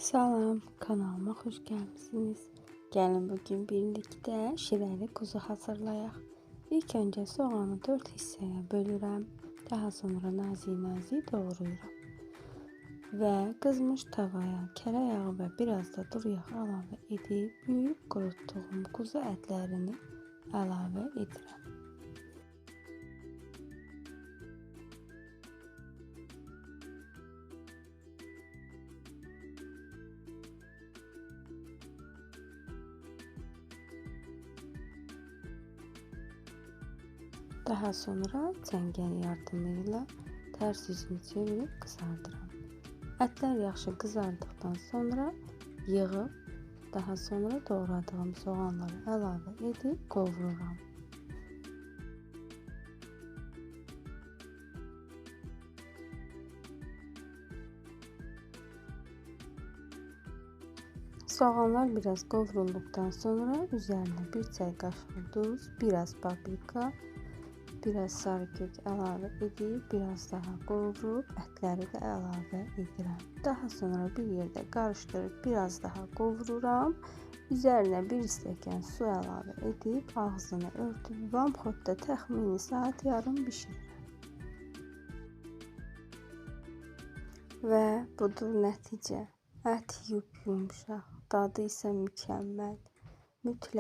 Salam, kanalıma xoş gəlmisiniz. Gəlin bugün birlikdə şirəli kuzu hazırlayaq. İlk öncə soğanı 4 hissəyə bölürəm. Daha sonra nazik doğrayıram. Və qızmış tavaya kərə yağı və biraz da duru yağ əlavə edib yuyub qurutduğum kuzu ətlərini əlavə edirəm. Daha sonra çəngəl yardımıyla tərs yüzünü çevirib qızardıram. Ətlər yaxşı qızardıqdan sonra yığıb, daha sonra doğradığım soğanları əlavə edib qovururam. Soğanlar biraz qovrulduktan sonra üzerine 1 çay kaşığı tuz, biraz paprika, biraz sarı kök əlavə edib biraz daha qovurub ətləri də əlavə edirəm. Daha sonra bir yerdə qarışdırıb biraz daha qovururam. Üzərinə 1 stəkan su əlavə edib ağzını örtüb vamxodda təxmini saat yarım bişirirəm. Və budur nəticə. Ət yumşaq, dadı isə mükəmməl. Mütləq